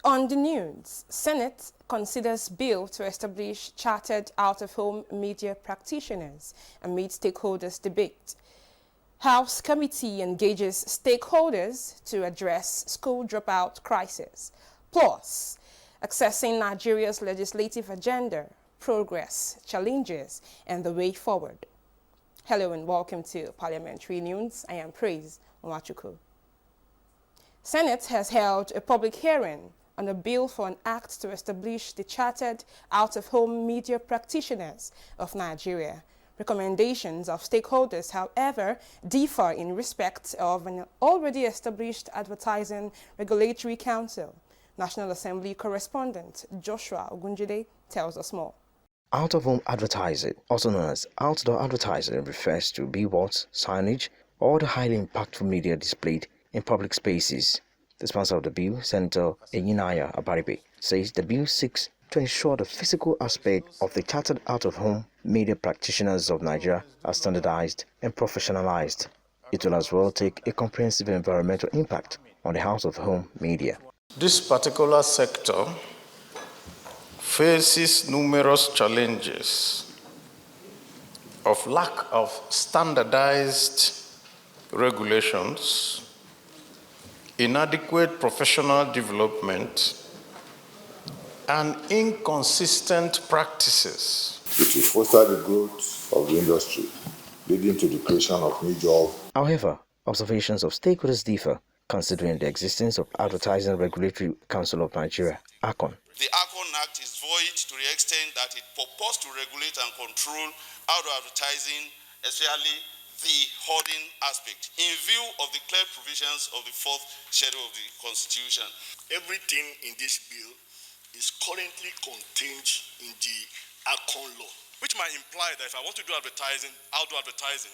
On the news, Senate considers bill to establish chartered out-of-home media practitioners amid stakeholders' debate. House committee engages stakeholders to address school dropout crisis. Plus, accessing Nigeria's legislative agenda, progress, challenges, and the way forward. Hello and welcome to Parliamentary News. I am Praise Onwachuku. Senate has held a public hearing on a bill for an act to establish the chartered out-of-home media practitioners of Nigeria. Recommendations of stakeholders, however, differ in respect of an already established advertising regulatory council. National Assembly correspondent Joshua Ogunjide tells us more. Out-of-home advertising, also known as outdoor advertising, refers to billboards, signage, or the highly impactful media displayed in public spaces. The sponsor of the bill, Senator Enyinaya Abaribe, says the bill seeks to ensure the physical aspect of the chartered out-of-home media practitioners of Nigeria are standardized and professionalized. It will as well take a comprehensive environmental impact on the out-of-home media. This particular sector faces numerous challenges of lack of standardized regulations, inadequate professional development, and inconsistent practices. It will foster the growth of the industry, leading to the creation of new jobs. However, observations of stakeholders differ, considering the existence of Advertising Regulatory Council of Nigeria, ACON. The ACON Act is void to the extent that it purports to regulate and control outdoor advertising, especially the hoarding aspect, in view of the clear provisions of the 4th schedule of the Constitution. Everything in this bill is currently contained in the ACON law, which might imply that if I want to do advertising, outdoor advertising,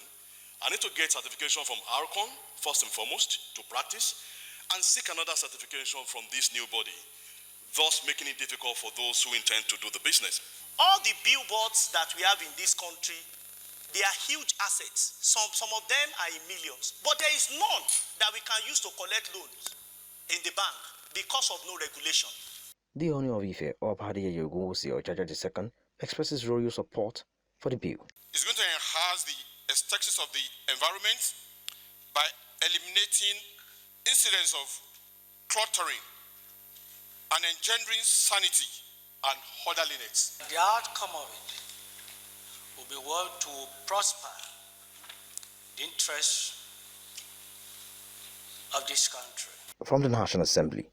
I need to get certification from ACON, first and foremost, to practice, and seek another certification from this new body, thus making it difficult for those who intend to do the business. All the billboards that we have in this country, they are huge assets. Some of them are in millions. But there is none that we can use to collect loans in the bank because of no regulation. The owner of Ife, Obadiah Yogunwusi Ojaja II, expresses royal support for the bill. It's going to enhance the aesthetics of the environment by eliminating incidents of cluttering and engendering sanity and orderliness. The outcome of it will be work to prosper the interests of this country. From the National Assembly,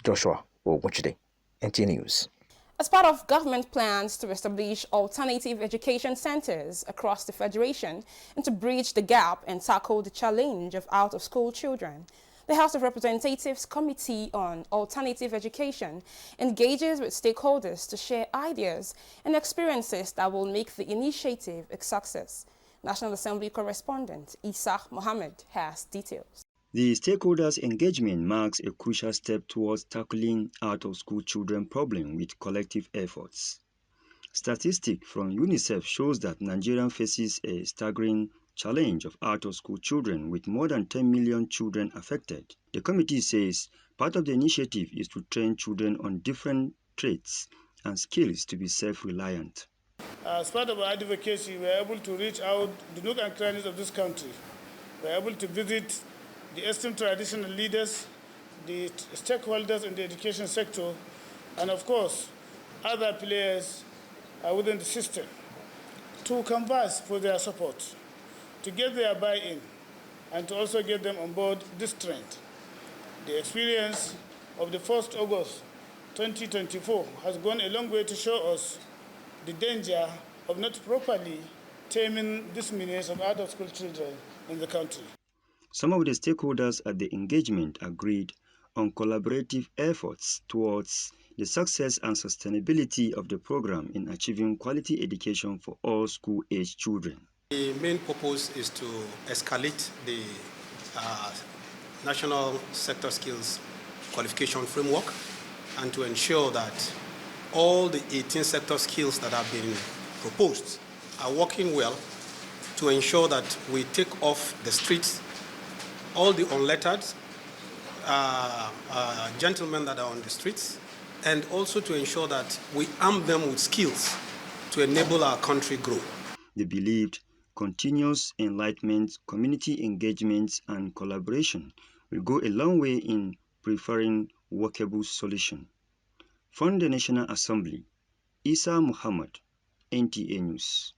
Joshua Ogunjide, NTA News. As part of government plans to establish alternative education centers across the Federation and to bridge the gap and tackle the challenge of out-of-school children, the House of Representatives Committee on Alternative Education engages with stakeholders to share ideas and experiences that will make the initiative a success. National Assembly correspondent Isa Mohammed has details. The stakeholders' engagement marks a crucial step towards tackling out-of-school children problem with collective efforts. Statistics from UNICEF shows that Nigeria faces a staggering challenge of out-of-school children with more than 10 million children affected. The committee says part of the initiative is to train children on different traits and skills to be self-reliant. As part of our advocacy, we are able to reach out the nook and crannies of this country. We are able to visit the esteemed traditional leaders, the stakeholders in the education sector, and of course, other players within the system to converse for their support, to get their buy-in, and to also get them on board this trend. The experience of the 1st August 2024 has gone a long way to show us the danger of not properly taming this menace of out-of-school children in the country. Some of the stakeholders at the engagement agreed on collaborative efforts towards the success and sustainability of the program in achieving quality education for all school-age children. The main purpose is to escalate the National Sector Skills Qualification Framework and to ensure that all the 18 sector skills that have been proposed are working well to ensure that we take off the streets all the unlettered, gentlemen that are on the streets, and also to ensure that we arm them with skills to enable our country grow. They believed continuous enlightenment, community engagement, and collaboration will go a long way in preferring workable solutions. From the National Assembly, Isa Muhammad, NTA News.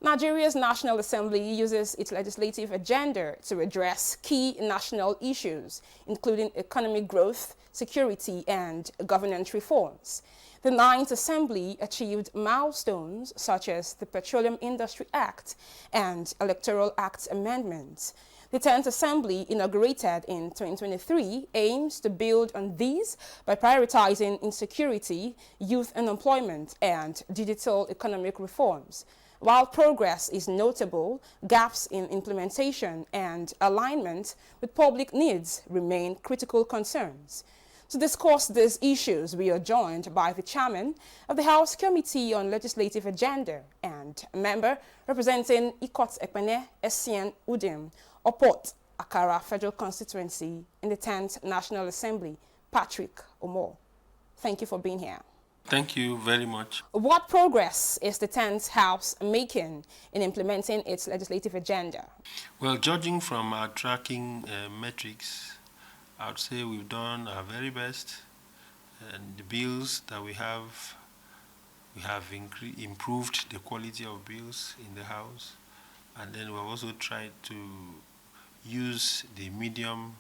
Nigeria's National Assembly uses its legislative agenda to address key national issues, including economic growth, security, and governance reforms. The Ninth Assembly achieved milestones such as the Petroleum Industry Act and Electoral Act amendments. The 10th Assembly, inaugurated in 2023, aims to build on these by prioritizing insecurity, youth unemployment, and digital economic reforms. While progress is notable, gaps in implementation and alignment with public needs remain critical concerns. To discuss these issues, we are joined by the chairman of the House Committee on Legislative Agenda and a member representing Ikot Ekpene Essien Udim, Opot Akara Federal Constituency in the 10th National Assembly, Patrick Omo. Thank you for being here. Thank you very much. What progress is the 10th House making in implementing its legislative agenda? Well, judging from our tracking metrics, I would say we've done our very best. And the bills that we have improved the quality of bills in the House. And then we've also tried to use the medium-term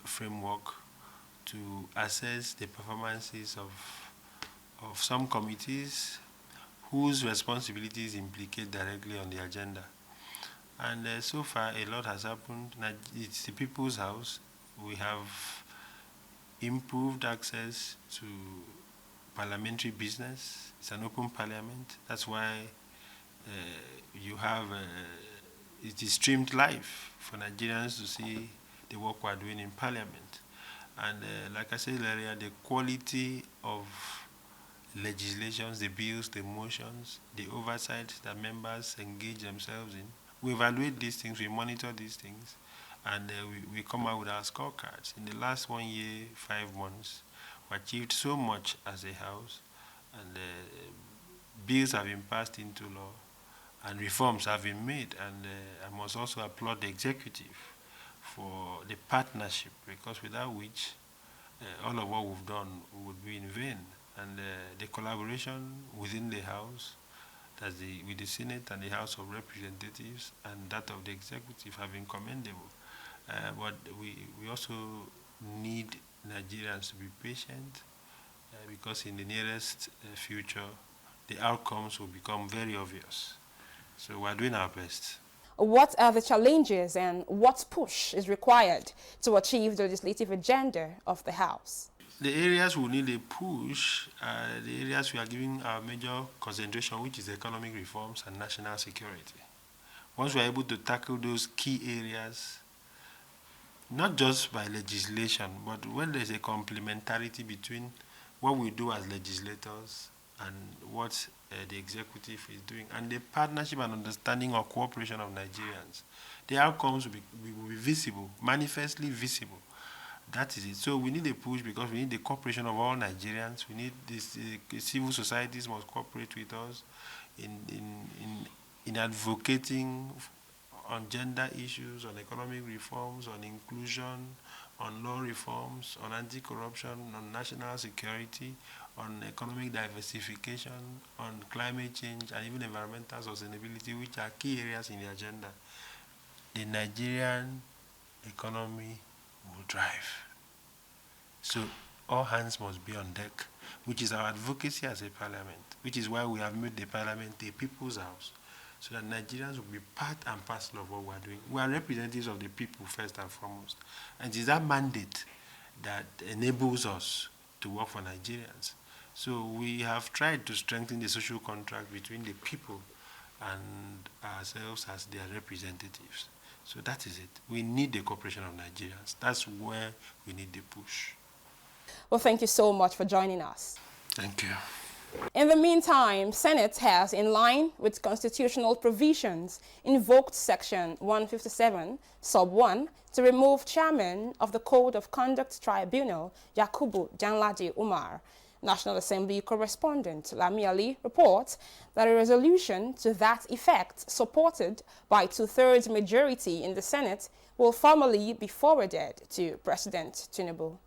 framework to assess the performances of some committees whose responsibilities implicate directly on the agenda. And so far, a lot has happened. It's the People's House. We have improved access to parliamentary business. It's an open parliament. That's why it is streamed live for Nigerians to see the work we're doing in parliament. And like I said earlier, the quality of legislations, the bills, the motions, the oversight that members engage themselves in, we evaluate these things, we monitor these things, and we come out with our scorecards. In the last 1 year, 5 months, we achieved so much as a House, and bills have been passed into law, and reforms have been made, and I must also applaud the executive for the partnership, because without which all of what we've done would be in vain. And the collaboration within the House, with the Senate and the House of Representatives and that of the executive, have been commendable. But we also need Nigerians to be patient, because in the nearest future, the outcomes will become very obvious. So we're doing our best. What are the challenges and what push is required to achieve the legislative agenda of the House? The areas we need a push are the areas we are giving our major concentration, which is economic reforms and national security. Once we are able to tackle those key areas, not just by legislation, but when there's a complementarity between what we do as legislators and what the executive is doing, and the partnership and understanding or cooperation of Nigerians, the outcomes will be visible, manifestly visible. That is it. So we need a push because we need the cooperation of all Nigerians. We need this, civil societies must cooperate with us in advocating on gender issues, on economic reforms, on inclusion, on law reforms, on anti-corruption, on national security, on economic diversification, on climate change, and even environmental sustainability, which are key areas in the agenda. The Nigerian economy will drive. So all hands must be on deck, which is our advocacy as a parliament, which is why we have made the parliament a people's house, so that Nigerians will be part and parcel of what we're doing. We are representatives of the people first and foremost. And it is that mandate that enables us to work for Nigerians. So we have tried to strengthen the social contract between the people and ourselves as their representatives. So that is it. We need the cooperation of Nigerians. That's where we need the push. Well, thank you so much for joining us. Thank you. In the meantime, Senate has, in line with constitutional provisions, invoked Section 157, Sub 1, to remove Chairman of the Code of Conduct Tribunal, Yakubu Danladi Umar. National Assembly correspondent Lami Ali reports that a resolution to that effect, supported by 2/3 majority in the Senate, will formally be forwarded to President Tinubu.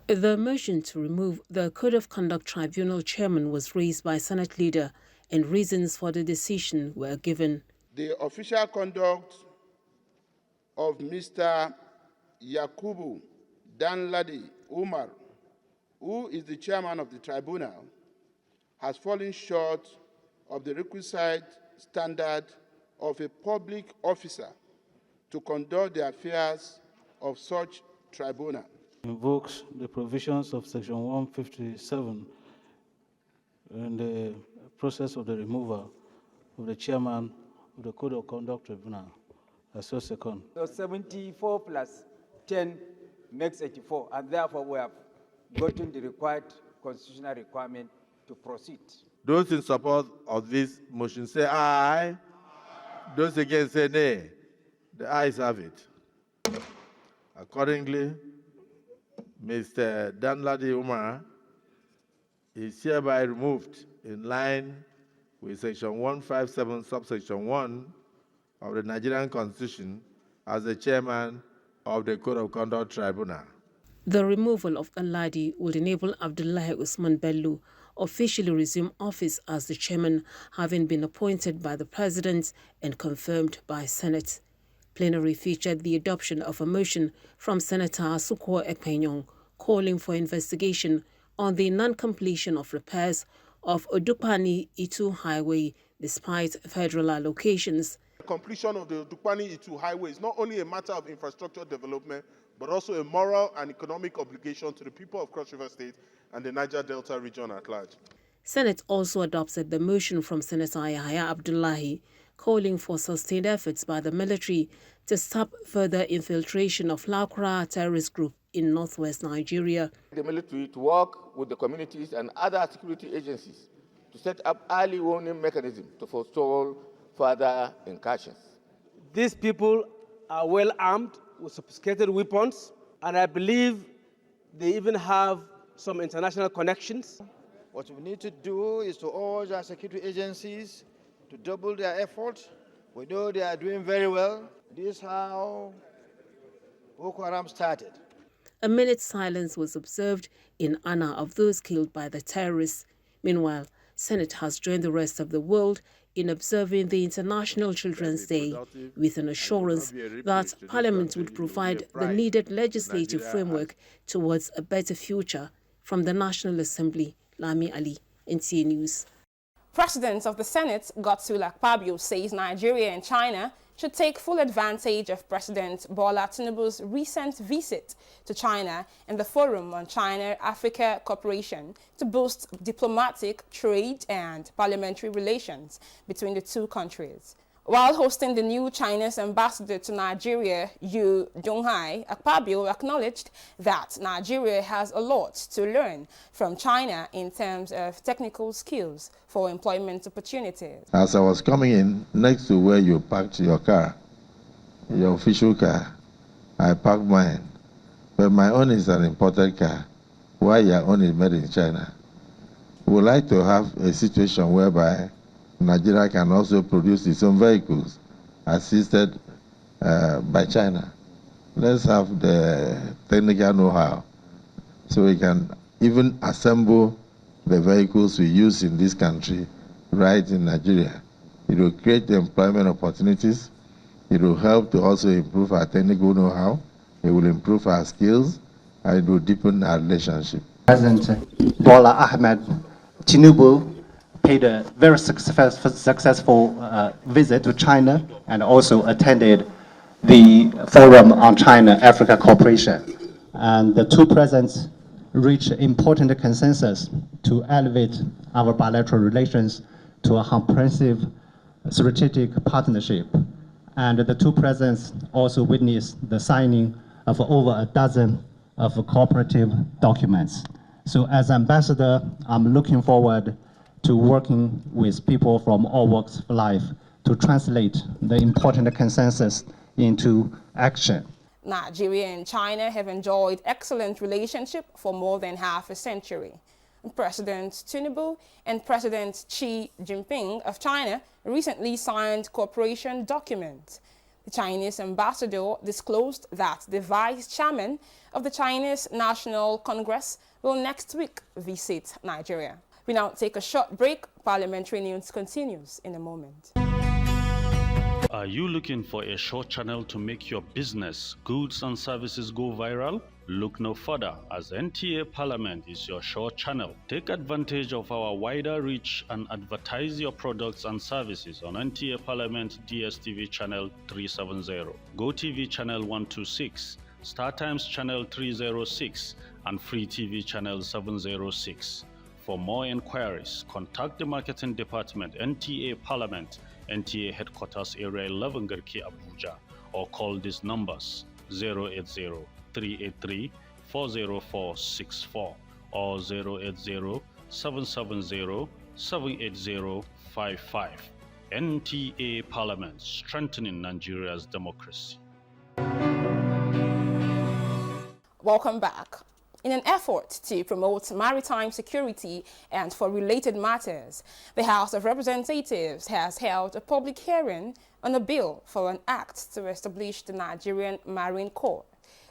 The motion to remove the Code of Conduct Tribunal chairman was raised by Senate leader, and reasons for the decision were given. The official conduct of Mr. Yakubu Danladi Umar, who is the chairman of the tribunal, has fallen short of the requisite standard of a public officer to conduct the affairs of such tribunal. Invokes the provisions of Section 157 in the process of the removal of the chairman of the Code of Conduct Tribunal. I so second. So 74 plus 10 makes 84, and therefore we have gotten the required constitutional requirement to proceed. Those in support of this motion say aye. Those against say nay. The ayes have it. Accordingly, Mr. Danladi Umar is hereby removed in line with Section 157, subsection 1 of the Nigerian Constitution as the chairman of the Code of Conduct Tribunal. The removal of Danladi would enable Abdullahi Usman Bello officially resume office as the chairman, having been appointed by the president and confirmed by Senate. Plenary featured the adoption of a motion from Senator Asuko Ekpenyong calling for investigation on the non-completion of repairs of Odukpani-Itu Highway despite federal allocations. The completion of the Odukpani-Itu Highway is not only a matter of infrastructure development, but also a moral and economic obligation to the people of Cross River State and the Niger Delta region at large. Senate also adopted the motion from Senator Yahaya Abdullahi calling for sustained efforts by the military to stop further infiltration of Lakura terrorist group in northwest Nigeria. The military to work with the communities and other security agencies to set up early warning mechanisms to forestall further incursions. These people are well armed with sophisticated weapons, and I believe they even have some international connections. What we need to do is to urge our security agencies to double their efforts. We know they are doing very well. This is how Boko Haram started. A minute's silence was observed in honor of those killed by the terrorists. Meanwhile, Senate has joined the rest of the world in observing the International Children's Day with an assurance that Parliament would provide the needed legislative framework towards a better future. From the National Assembly, Lami Ali, NTA News. President of the Senate, Godswill Akpabio, says Nigeria and China should take full advantage of President Bola Tinubu's recent visit to China and the Forum on China-Africa Cooperation to boost diplomatic, trade and parliamentary relations between the two countries. While hosting the new Chinese ambassador to Nigeria, Yu Donghai, Akpabio acknowledged that Nigeria has a lot to learn from China in terms of technical skills for employment opportunities. As I was coming in, next to where you parked your car, your official car, I parked mine. But my own is an imported car, while your own is made in China. We would like to have a situation whereby Nigeria can also produce its own vehicles, assisted by China. Let's have the technical know-how, so we can even assemble the vehicles we use in this country right in Nigeria. It will create the employment opportunities. It will help to also improve our technical know-how. It will improve our skills, and it will deepen our relationship. President Bola Ahmed Tinubu paid a very successful visit to China and also attended the Forum on China-Africa Cooperation. And the two presidents reached important consensus to elevate our bilateral relations to a comprehensive strategic partnership. And the two presidents also witnessed the signing of over a dozen of cooperative documents. So as ambassador, I'm looking forward to working with people from all walks of life to translate the important consensus into action. Nigeria and China have enjoyed excellent relationship for more than half a century. President Tinubu and President Xi Jinping of China recently signed cooperation documents. The Chinese ambassador disclosed that the vice chairman of the Chinese National Congress will next week visit Nigeria. We now take a short break. Parliamentary news continues in a moment. Are you looking for a short channel to make your business, goods and services go viral? Look no further, as NTA Parliament is your short channel. Take advantage of our wider reach and advertise your products and services on NTA Parliament DSTV channel 370, GoTV channel 126, StarTimes channel 306, and Free TV channel 706. For more inquiries, contact the marketing department, NTA Parliament, NTA Headquarters Area 11 Garki Abuja, or call these numbers 080-383-40464 or 080-770-78055. NTA Parliament, strengthening Nigeria's democracy. Welcome back. In an effort to promote maritime security and for related matters, the House of Representatives has held a public hearing on a bill for an act to establish the Nigerian Marine Corps.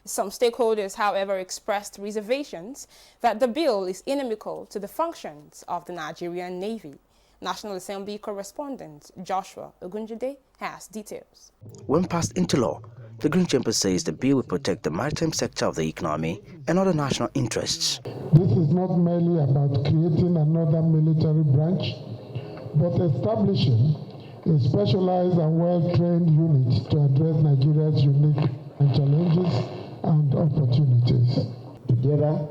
Some stakeholders, however, expressed reservations that the bill is inimical to the functions of the Nigerian Navy. National Assembly correspondent Joshua Ogunjide has details. When passed into law, the Green Chamber says the bill will protect the maritime sector of the economy and other national interests. This is not merely about creating another military branch, but establishing a specialized and well-trained unit to address Nigeria's unique challenges and opportunities. Together,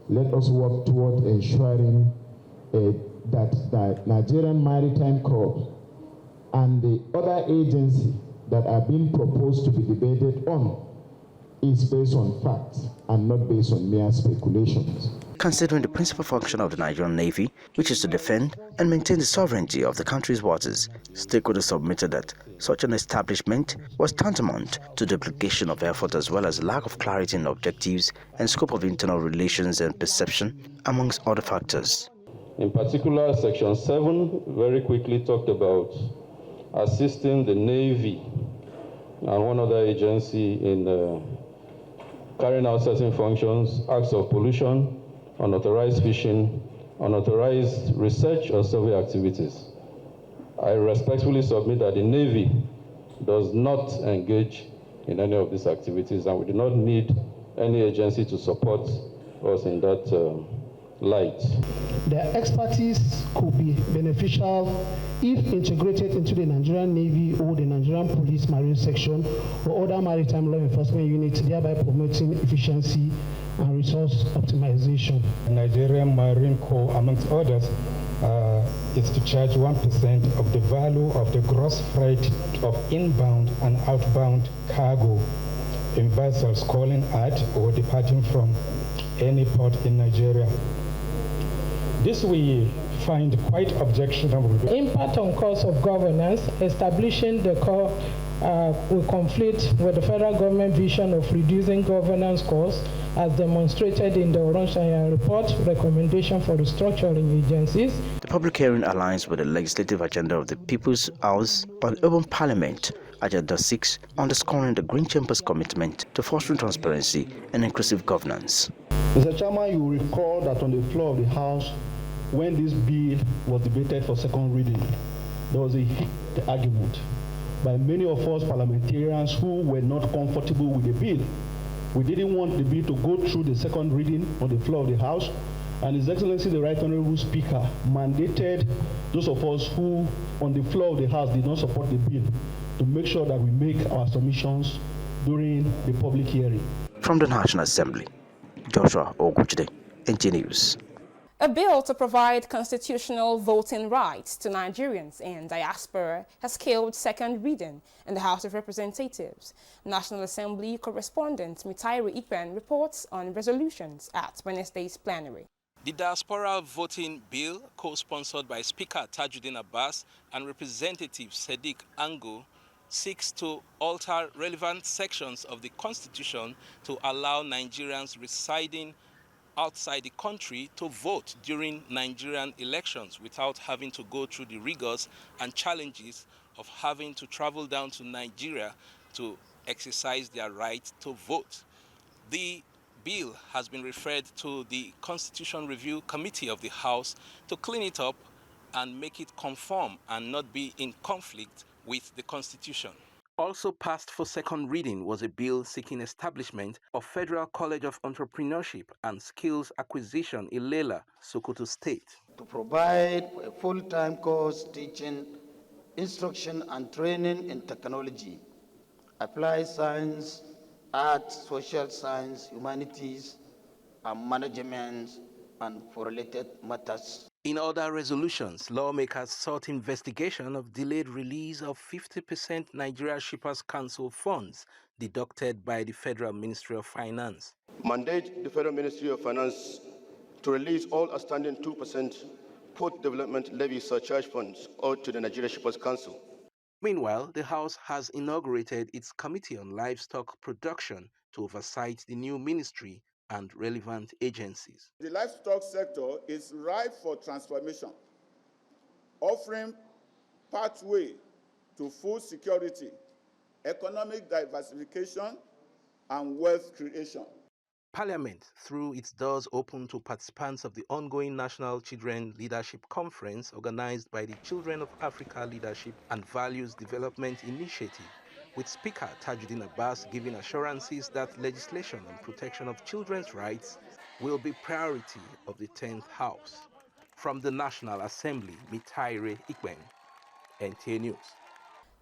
let us work toward ensuring that the Nigerian Maritime Corps and the other agencies that are being proposed to be debated on is based on facts and not based on mere speculations. Considering the principal function of the Nigerian Navy, which is to defend and maintain the sovereignty of the country's waters, stakeholders submitted that such an establishment was tantamount to duplication of effort as well as lack of clarity in objectives and scope of internal relations and perception, amongst other factors. In particular, Section 7 very quickly talked about assisting the Navy and one other agency in carrying out certain functions, acts of pollution, unauthorized fishing, unauthorized research or survey activities. I respectfully submit that the Navy does not engage in any of these activities, and we do not need any agency to support us in that light. Their expertise could be beneficial if integrated into the Nigerian Navy or the Nigerian Police Marine Section or other maritime law enforcement units, thereby promoting efficiency and resource optimization. The Nigerian Marine Corps, amongst others, is to charge 1% of the value of the gross freight of inbound and outbound cargo in vessels calling at or departing from any port in Nigeria. This we find quite objectionable. Impact on cost of governance, establishing the Corps will conflict with the federal government vision of reducing governance costs as demonstrated in the Orange report recommendation for restructuring agencies. The public hearing aligns with the legislative agenda of the People's House on Urban Parliament, Agenda 6, underscoring the Green Chamber's commitment to fostering transparency and inclusive governance. Mr. Chairman, you will recall that on the floor of the House, when this bill was debated for second reading, there was a heated argument by many of us parliamentarians who were not comfortable with the bill. We didn't want the bill to go through the second reading on the floor of the House, and His Excellency the Right Honourable Speaker mandated those of us who on the floor of the House did not support the bill to make sure that we make our submissions during the public hearing. From the National Assembly, Joshua Ogunjide, NTA News. A bill to provide constitutional voting rights to Nigerians in diaspora has scaled second reading in the House of Representatives. National Assembly correspondent Mitairi Ipen reports on resolutions at Wednesday's plenary. The diaspora voting bill, co-sponsored by Speaker Tajuddin Abbas and Representative Sadiq Ango, seeks to alter relevant sections of the Constitution to allow Nigerians residing outside the country to vote during Nigerian elections without having to go through the rigors and challenges of having to travel down to Nigeria to exercise their right to vote. The bill has been referred to the Constitution Review Committee of the House to clean it up and make it conform and not be in conflict with the Constitution. Also passed for second reading was a bill seeking establishment of Federal College of Entrepreneurship and Skills Acquisition in Lela, Sokoto State. To provide a full-time course teaching, instruction and training in technology, applied science, arts, social science, humanities, and management, and for related matters. In other resolutions, lawmakers sought investigation of delayed release of 50% Nigeria Shippers Council funds deducted by the Federal Ministry of Finance. Mandate the Federal Ministry of Finance to release all outstanding 2% port development levy surcharge funds owed to the Nigeria Shippers Council. Meanwhile, the House has inaugurated its Committee on Livestock Production to oversight the new ministry and relevant agencies. The livestock sector is ripe for transformation, offering pathway to food security, economic diversification, and wealth creation. Parliament, through its doors open to participants of the ongoing National Children Leadership Conference organized by the Children of Africa Leadership and Values Development Initiative, with Speaker Tajuddin Abbas giving assurances that legislation on protection of children's rights will be priority of the 10th House. From the National Assembly, Mitaire Ikben, NTA News.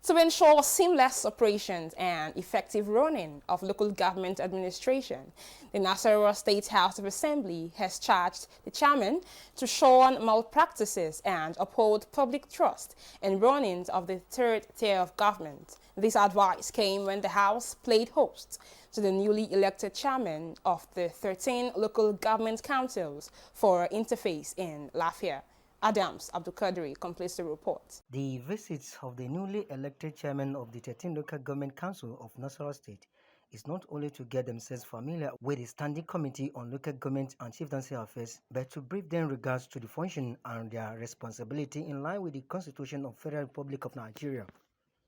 To ensure seamless operations and effective running of local government administration, the Nasarawa State House of Assembly has charged the chairman to shun malpractices and uphold public trust in running of the third tier of government. This advice came when the House played host to the newly elected chairman of the 13 local government councils for interface in Lafia. Adams Abdulkadri completes the report. The visit of the newly elected chairman of the 13 local government council of Nasarawa State is not only to get themselves familiar with the Standing Committee on Local Government and Chieftaincy Affairs, but to brief them regards to the function and their responsibility in line with the Constitution of Federal Republic of Nigeria.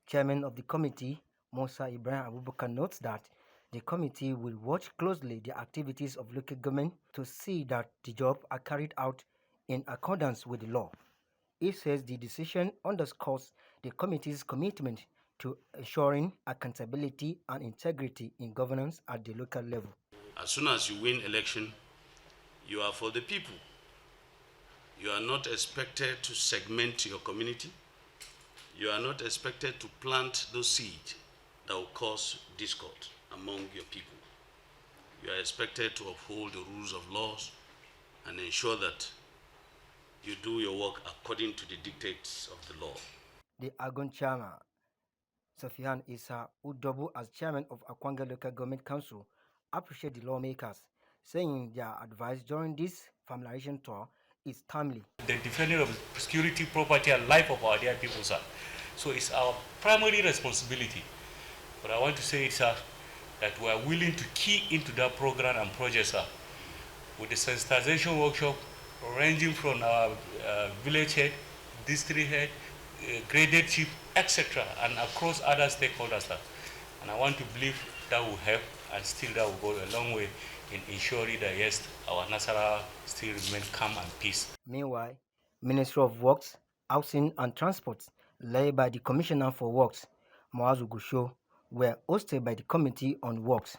Chairman of the committee, Musa Ibrahim Abubakar, notes that the committee will watch closely the activities of local government to see that the job are carried out in accordance with the law. He says the decision underscores the committee's commitment to ensuring accountability and integrity in governance at the local level. As soon as you win election, you are for the people. You are not expected to segment your community. You are not expected to plant those seeds that will cause discord among your people. You are expected to uphold the rules of laws and ensure that you do your work according to the dictates of the law. The Agon chairman, Sofian Issa, who doubled as chairman of Akwanga Local Government Council, appreciate the lawmakers, saying their advice during this familiarization tour is timely. The defending of security, property, and life of our dear people, sir. So it's our primary responsibility. But I want to say, sir, that we are willing to key into that program and project, sir, with the sensitization workshop ranging from our village head, district head, graded chief, etc., and across other stakeholders, sir. And I want to believe that will help, and still that will go a long way in ensuring that, yes, our Nasarawa still remain calm and peace. Meanwhile, Ministry of Works, Housing and Transport, led by the Commissioner for Works, Moazu Gusho, were hosted by the Committee on Works.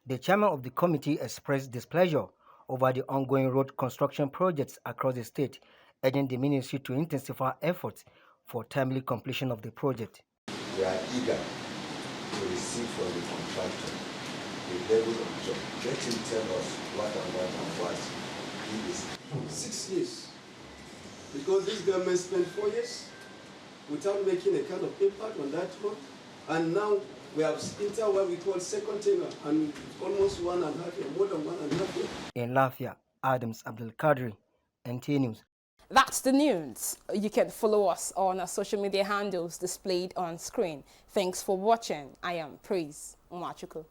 The chairman of the committee expressed displeasure over the ongoing road construction projects across the state, urging the ministry to intensify efforts for timely completion of the project. We are eager to receive from the contractor the level of job. Let him tell us what and what he is. 6 years. Because this government spent 4 years without making a kind of impact on that road. And now we have entered what we call second tenure, and almost 1.5 years, more than 1.5 years. In Lafia, Adams Abdul Kadri, NTA News. That's the news. You can follow us on our social media handles displayed on screen. Thanks for watching. I am Praise Umachuku.